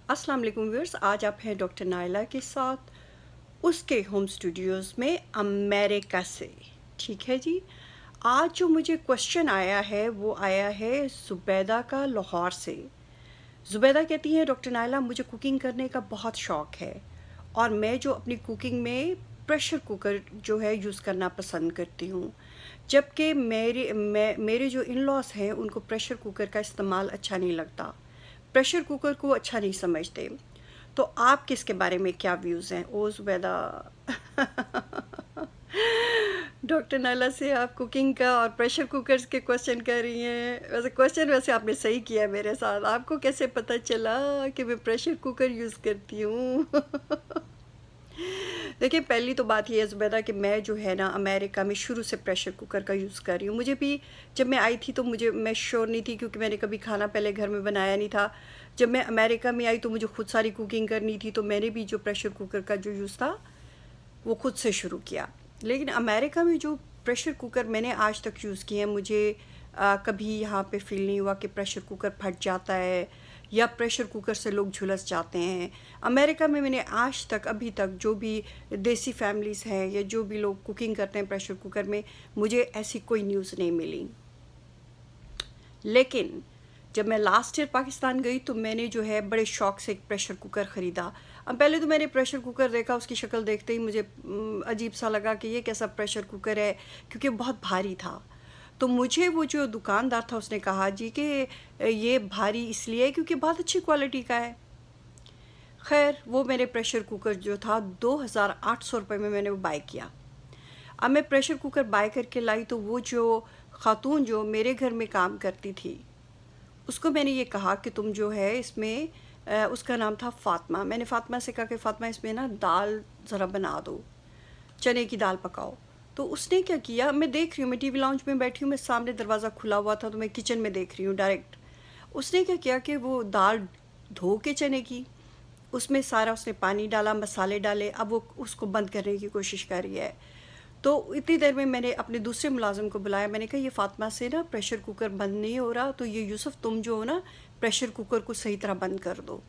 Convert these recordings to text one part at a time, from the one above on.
अस्सलाम वालेकुम व्यूअर्स, आज आप हैं डॉक्टर नाइला के साथ उसके होम स्टूडियोज़ में अमेरिका से। ठीक है जी। आज जो मुझे क्वेश्चन आया है वो आया है ज़ुबैदा का लाहौर से। ज़ुबैदा कहती हैं डॉक्टर नाइला मुझे कुकिंग करने का बहुत शौक़ है और मैं जो अपनी कुकिंग में प्रेशर कुकर जो है यूज़ करना पसंद करती हूँ, जबकि मेरे जो इन लॉज़ हैं उनको प्रेशर कुकर का इस्तेमाल अच्छा नहीं लगता, प्रेशर कुकर को अच्छा नहीं समझते। तो आप किसके बारे में क्या व्यूज़ हैं? ओ ज़ुबैदा डॉक्टर नाइला से आप कुकिंग का और प्रेशर कुकर्स के क्वेश्चन कर रही हैं। वैसे आपने सही किया मेरे साथ। आपको कैसे पता चला कि मैं प्रेशर कुकर यूज़ करती हूँ? देखिए, पहली तो बात ये है ज़ुबैदा कि मैं जो है ना अमेरिका में शुरू से प्रेशर कुकर का यूज़ कर रही हूँ। मुझे भी जब मैं आई थी तो मैं श्योर नहीं थी, क्योंकि मैंने कभी खाना पहले घर में बनाया नहीं था। जब मैं अमेरिका में आई तो मुझे खुद सारी कुकिंग करनी थी, तो मैंने भी जो प्रेशर कुकर का जो यूज़ था वो खुद से शुरू किया। लेकिन अमेरिका में जो प्रेशर कुकर मैंने आज तक यूज़ किए हैं, मुझे कभी यहाँ पे फ़ील नहीं हुआ कि प्रेशर कुकर फट जाता है या प्रेशर कुकर से लोग झुलस जाते हैं। अमेरिका में मैंने आज तक अभी तक जो भी देसी फैमिलीज़ हैं या जो भी लोग कुकिंग करते हैं प्रेशर कुकर में, मुझे ऐसी कोई न्यूज़ नहीं मिली। लेकिन जब मैं लास्ट ईयर पाकिस्तान गई तो मैंने जो है बड़े शौक़ से एक प्रेशर कुकर ख़रीदा। अब पहले तो मैंने प्रेशर कुकर देखा, उसकी शक्ल देखते ही मुझे अजीब सा लगा कि ये कैसा प्रेशर कुकर है, क्योंकि बहुत भारी था। तो मुझे वो जो दुकानदार था उसने कहा जी कि ये भारी इसलिए है क्योंकि बहुत अच्छी क्वालिटी का है। खैर, वो मेरे प्रेशर कुकर जो था 2800 रुपये में मैंने वो बाय किया। अब मैं प्रेशर कुकर बाय करके लाई तो वो जो ख़ातून जो मेरे घर में काम करती थी, उसको मैंने ये कहा कि तुम जो है इसमें उसका नाम था फ़ातिमा। मैंने फ़ातिमा से कहा कि फ़ातिमा इसमें ना दाल ज़रा बना दो, चने की दाल पकाओ। तो उसने क्या किया, मैं देख रही हूँ, मैं टीवी लाउंज में बैठी हूँ, मैं सामने दरवाज़ा खुला हुआ था तो मैं किचन में देख रही हूँ डायरेक्ट। उसने क्या किया कि वो दाल धो के चने की, उसमें सारा उसने पानी डाला, मसाले डाले, अब वो उसको बंद करने की कोशिश कर रही है। तो इतनी देर में मैंने अपने दूसरे मुलाज़िम को बुलाया, मैंने कहा ये फ़ातिमा से ना प्रेशर कुकर बंद नहीं हो रहा, तो ये यूसुफ़ तुम जो हो ना प्रेशर कुकर को सही तरह बंद कर दो।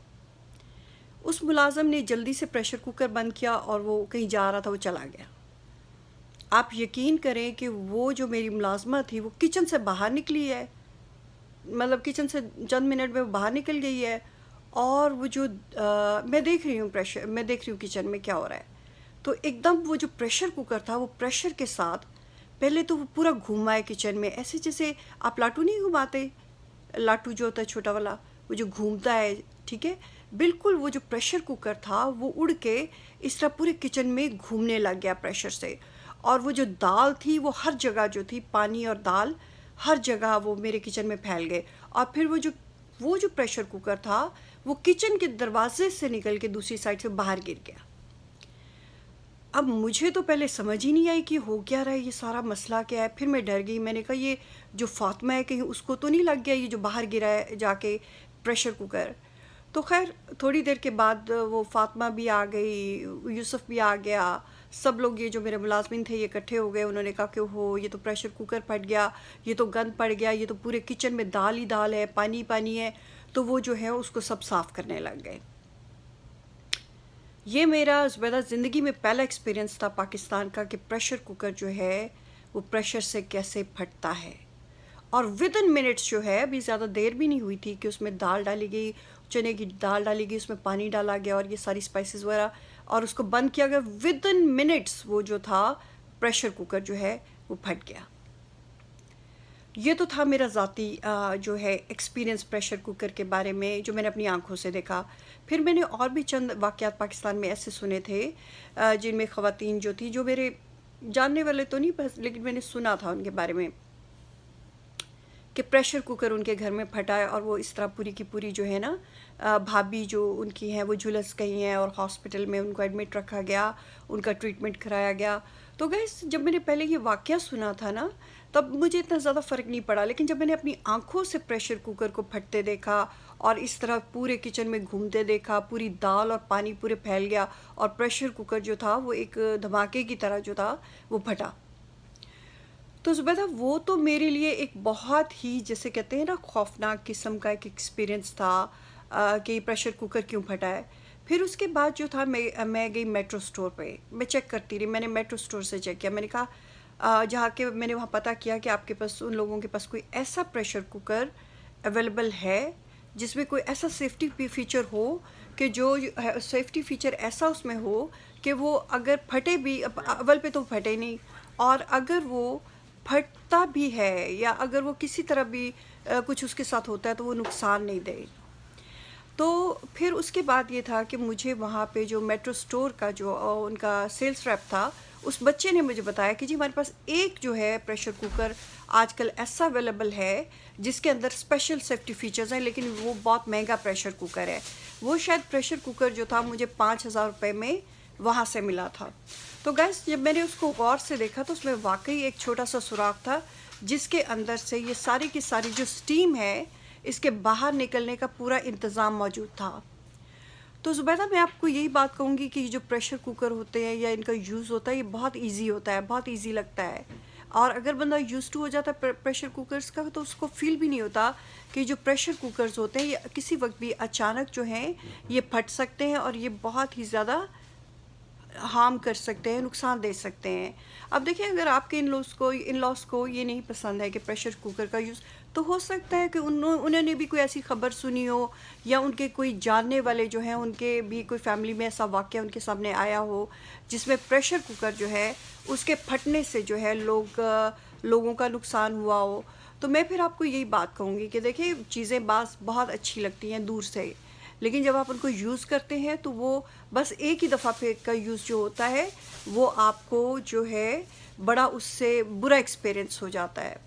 उस मुलाज़िम ने जल्दी से प्रेशर कुकर बंद किया और वो कहीं जा रहा था, वो चला गया। आप यकीन करें कि वो जो मेरी मुलाज़िमा थी वो किचन से बाहर निकली है, मतलब किचन से चंद मिनट में वो बाहर निकल गई है। और वो जो मैं देख रही हूँ किचन में क्या हो रहा है, तो एकदम वो जो प्रेशर कुकर था वो प्रेशर के साथ पहले तो वो पूरा घूमा है किचन में, ऐसे जैसे आप लाटू नहीं घुमाते, लाटू जो होता है छोटा वाला, वो जो घूमता है, ठीक है, बिल्कुल वो जो प्रेशर कुकर था वो उड़ के इस तरह पूरे किचन में घूमने लग गया प्रेशर से। और वो जो दाल थी वो हर जगह जो थी, पानी और दाल हर जगह वो मेरे किचन में फैल गए। और फिर वो जो प्रेशर कुकर था वो किचन के दरवाजे से निकल के दूसरी साइड से बाहर गिर गया। अब मुझे तो पहले समझ ही नहीं आई कि हो क्या रहा है, ये सारा मसला क्या है। फिर मैं डर गई, मैंने कहा ये जो फ़ातिमा है कहीं उसको तो नहीं लग गया ये जो बाहर गिरा है जाके प्रेशर कुकर। तो खैर थोड़ी देर के बाद वो फ़ातिमा भी आ गई, यूसुफ़ भी आ गया, सब लोग ये जो मेरे मुलाज़मिन थे ये इकट्ठे हो गए। उन्होंने कहा कि हो ये तो प्रेशर कुकर फट गया, ये तो गंद पड़ गया, ये तो पूरे किचन में दाल ही दाल है, पानी पानी है। तो वो जो है उसको सब साफ़ करने लग गए। ये मेरा ज़ुबैदा ज़िंदगी में पहला एक्सपीरियंस था पाकिस्तान का कि प्रेशर कुकर जो है वो प्रेशर से कैसे फटता है। और विदिन मिनट्स जो है, अभी ज़्यादा देर भी नहीं हुई थी कि उसमें दाल डाली गई, चने की दाल डाली गई, उसमें पानी डाला गया और ये सारी स्पाइसेस वगैरह, और उसको बंद किया गया। विदिन मिनट्स वो जो था प्रेशर कुकर जो है वो फट गया। ये तो था मेरा ज़ाती जो है एक्सपीरियंस प्रेशर कुकर के बारे में, जो मैंने अपनी आंखों से देखा। फिर मैंने और भी चंद वाक़यात पाकिस्तान में ऐसे सुने थे जिनमें ख़वातीन जो थी, जो मेरे जानने वाले तो नहीं बस, लेकिन मैंने सुना था उनके बारे में कि प्रेशर कुकर उनके घर में फटा है और वो इस तरह पूरी की पूरी जो है ना भाभी जो उनकी हैं वो झुलस गई हैं और हॉस्पिटल में उनको एडमिट रखा गया, उनका ट्रीटमेंट कराया गया। तो गाइस, जब मैंने पहले ये वाक़या सुना था ना, तब मुझे इतना ज़्यादा फ़र्क नहीं पड़ा, लेकिन जब मैंने अपनी आँखों से प्रेशर कुकर को फटते देखा और इस तरह पूरे किचन में घूमते देखा, पूरी दाल और पानी पूरे फैल गया और प्रेशर कुकर जो था वो एक धमाके की तरह जो था वो फटा। तो ज़ुबैदा, वो तो मेरे लिए एक बहुत ही, जैसे कहते हैं ना, खौफनाक किस्म का एक एक्सपीरियंस था। कि प्रेशर कुकर क्यों फटा है। फिर उसके बाद जो था मैं गई मेट्रो स्टोर पे, मैं चेक करती रही, मैंने मेट्रो स्टोर से चेक किया, मैंने कहा जहाँ के मैंने वहाँ पता किया कि आपके पास उन लोगों के पास कोई ऐसा प्रेशर कुकर अवेलेबल है जिसमें कोई ऐसा सेफ्टी फीचर हो कि जो सेफ्टी फीचर ऐसा उसमें हो कि वो अगर फटे भी, अव्वल पे तो फटे नहीं, और अगर वो फटता भी है या अगर वो किसी तरह भी कुछ उसके साथ होता है तो वो नुकसान नहीं दे। तो फिर उसके बाद ये था कि मुझे वहाँ पे जो मेट्रो स्टोर का जो उनका सेल्स रैप था, उस बच्चे ने मुझे बताया कि जी हमारे पास एक जो है प्रेशर कुकर आजकल ऐसा अवेलेबल है जिसके अंदर स्पेशल सेफ्टी फीचर्स हैं, लेकिन वो बहुत महंगा प्रेशर कुकर है। वो शायद प्रेशर कुकर जो था मुझे 5,000 रुपये में वहाँ से मिला था। तो गैस जब मैंने उसको गौर से देखा तो उसमें वाकई एक छोटा सा सुराख था जिसके अंदर से ये सारी की सारी जो स्टीम है इसके बाहर निकलने का पूरा इंतज़ाम मौजूद था। तो ज़ुबैदा मैं आपको यही बात कहूँगी कि जो प्रेशर कुकर होते हैं या इनका यूज़ होता है ये बहुत इजी होता है, बहुत इजी लगता है, और अगर बंदा यूज़ टू हो जाता है प्रेशर कुकर्स का तो उसको फील भी नहीं होता कि जो प्रेशर कुकर्स होते हैं ये किसी वक्त भी अचानक जो हैं ये फट सकते हैं और ये बहुत ही ज़्यादा हार्म कर सकते हैं, नुकसान दे सकते हैं। अब देखिए अगर आपके इन लॉस को ये नहीं पसंद है कि प्रेशर कुकर का यूज़, तो हो सकता है कि उन्होंने भी कोई ऐसी खबर सुनी हो या उनके कोई जानने वाले जो हैं उनके भी कोई फैमिली में ऐसा वाक़या उनके सामने आया हो जिसमें प्रेशर कुकर जो है उसके फटने से जो है लोगों का नुकसान हुआ हो। तो मैं फिर आपको यही बात कहूँगी कि देखिए चीज़ें बहुत अच्छी लगती हैं दूर से, लेकिन जब आप उनको यूज़ करते हैं तो वो बस एक ही दफ़ा पे का यूज़ जो होता है वो आपको जो है बड़ा उससे बुरा एक्सपीरियंस हो जाता है।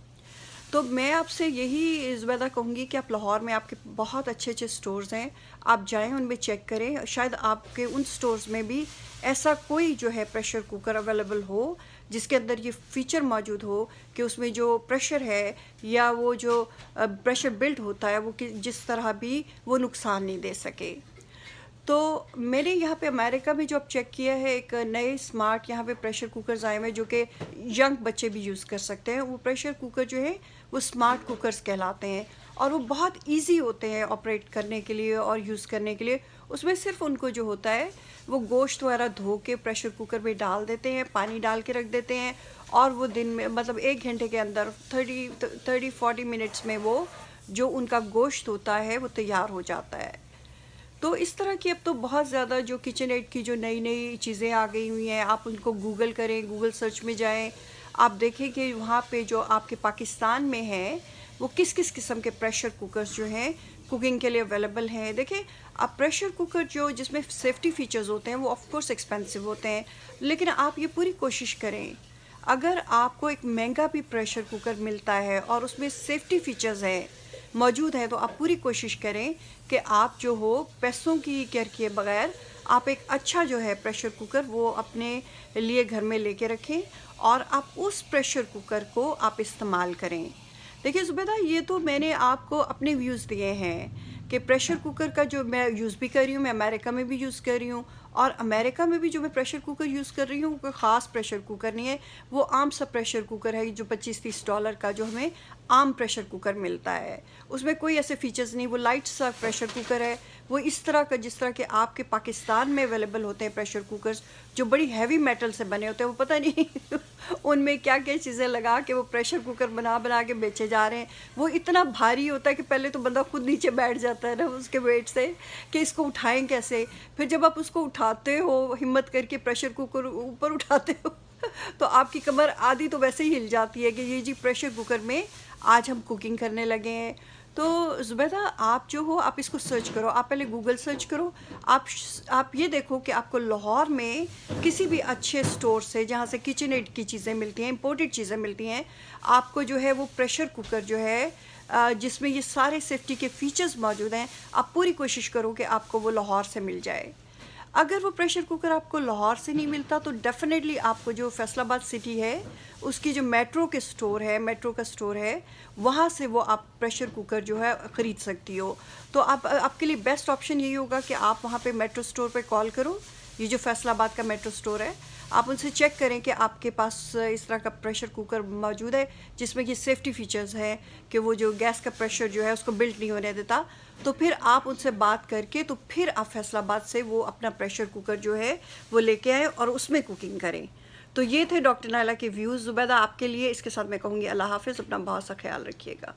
तो मैं आपसे यही ज़ुबैदा कहूँगी कि आप लाहौर में आपके बहुत अच्छे अच्छे स्टोर्स हैं, आप जाएं उनमें चेक करें, शायद आपके उन स्टोर्स में भी ऐसा कोई जो है प्रेशर कुकर अवेलेबल हो जिसके अंदर ये फ़ीचर मौजूद हो कि उसमें जो प्रेशर है या वो जो प्रेशर बिल्ड होता है वो जिस तरह भी वो नुकसान नहीं दे सके। तो मैंने यहाँ पे अमेरिका में जो अब चेक किया है एक नए स्मार्ट यहाँ पे प्रेशर कुकर्स आए हुए हैं जो कि यंग बच्चे भी यूज़ कर सकते हैं। वो प्रेशर कुकर जो है वो स्मार्ट कुकर्स कहलाते हैं और वो बहुत इजी होते हैं ऑपरेट करने के लिए और यूज़ करने के लिए। उसमें सिर्फ उनको जो होता है वो गोश्त वगैरह धो के प्रेशर कुकर में डाल देते हैं, पानी डाल के रख देते हैं और वो दिन में मतलब 1 घंटे के अंदर 30-40 मिनट्स में वो जो उनका गोश्त होता है वो तैयार हो जाता है। तो इस तरह की अब तो बहुत ज़्यादा जो किचन एड की जो नई नई चीज़ें आ गई हुई हैं, आप उनको गूगल करें, गूगल सर्च में जाएं, आप देखें कि वहाँ पे जो आपके पाकिस्तान में है वो किस किस किस्म के प्रेशर कुकर्स जो हैं कुकिंग के लिए अवेलेबल हैं। देखिए अब प्रेशर कुकर जो जिसमें सेफ्टी फीचर्स होते हैं वो ऑफ कोर्स एक्सपेंसिव होते हैं, लेकिन आप ये पूरी कोशिश करें अगर आपको एक महंगा भी प्रेशर कुकर मिलता है और उसमें सेफ्टी फीचर्स हैं मौजूद है तो आप पूरी कोशिश करें कि आप जो हो पैसों की केयर किए बगैर आप एक अच्छा जो है प्रेशर कुकर वो अपने लिए घर में लेके रखें और आप उस प्रेशर कुकर को आप इस्तेमाल करें। देखिए ज़ुबैदा ये तो मैंने आपको अपने व्यूज़ दिए हैं कि प्रेशर कुकर का जो मैं यूज़ भी कर रही हूँ, मैं अमेरिका में भी यूज़ कर रही हूँ और अमेरिका में भी जो मैं प्रेशर कुकर यूज़ कर रही हूँ वो कोई ख़ास प्रेशर कुकर नहीं है, वो आम सा प्रेशर कुकर है जो $25-30 का जो हमें आम प्रेशर कुकर मिलता है। उसमें कोई ऐसे फीचर्स नहीं, वो लाइट सा प्रेशर कुकर है, वो इस तरह का जिस तरह के आपके पाकिस्तान में अवेलेबल होते हैं प्रेशर कुकर्स जो बड़ी हैवी मेटल से बने होते हैं, वो पता नहीं उनमें क्या क्या चीज़ें लगा के वो प्रेशर कुकर बना बना के बेचे जा रहे हैं। वो इतना भारी होता है कि पहले तो बंदा खुद नीचे बैठ जाता है ना उसके वेट से कि इसको उठाएं कैसे। फिर जब आप उसको उठाते हो हिम्मत करके प्रेशर कुकर ऊपर उठाते हो तो आपकी कमर आधी तो वैसे ही हिल जाती है कि ये जी प्रेशर कुकर में आज हम कुकिंग करने लगे हैं। तो ज़ुबैदा आप जो हो आप इसको सर्च करो, आप पहले गूगल सर्च करो, आप ये देखो कि आपको लाहौर में किसी भी अच्छे स्टोर से जहाँ से किचन एड की चीज़ें मिलती हैं, इंपोर्टेड चीज़ें मिलती हैं, आपको जो है वो प्रेशर कुकर जो है जिसमें ये सारे सेफ्टी के फीचर्स मौजूद हैं, आप पूरी कोशिश करो कि आपको वो लाहौर से मिल जाए। अगर वो प्रेशर कुकर आपको लाहौर से नहीं मिलता तो डेफ़िनेटली आपको जो फैसलाबाद सिटी है उसकी जो मेट्रो का स्टोर है वहाँ से वो आप प्रेशर कुकर जो है ख़रीद सकती हो। तो आप आपके लिए बेस्ट ऑप्शन यही होगा कि आप वहाँ पे मेट्रो स्टोर पे कॉल करो, ये जो फैसलाबाद का मेट्रो स्टोर है आप उनसे चेक करें कि आपके पास इस तरह का प्रेशर कुकर मौजूद है जिसमें कि सेफ्टी फीचर्स हैं कि वो जो गैस का प्रेशर जो है उसको बिल्ट नहीं होने देता। तो फिर आप उनसे बात करके तो फिर आप फैसलाबाद से वो अपना प्रेशर कुकर जो है वो लेके आएँ और उसमें कुकिंग करें। तो ये थे डॉक्टर नायला के व्यूज़। ज़ुबैदा आपके लिए इसके साथ मैं कहूँगी अल्लाह हाफ़िज़, अपना बहुत सा ख्याल रखिएगा।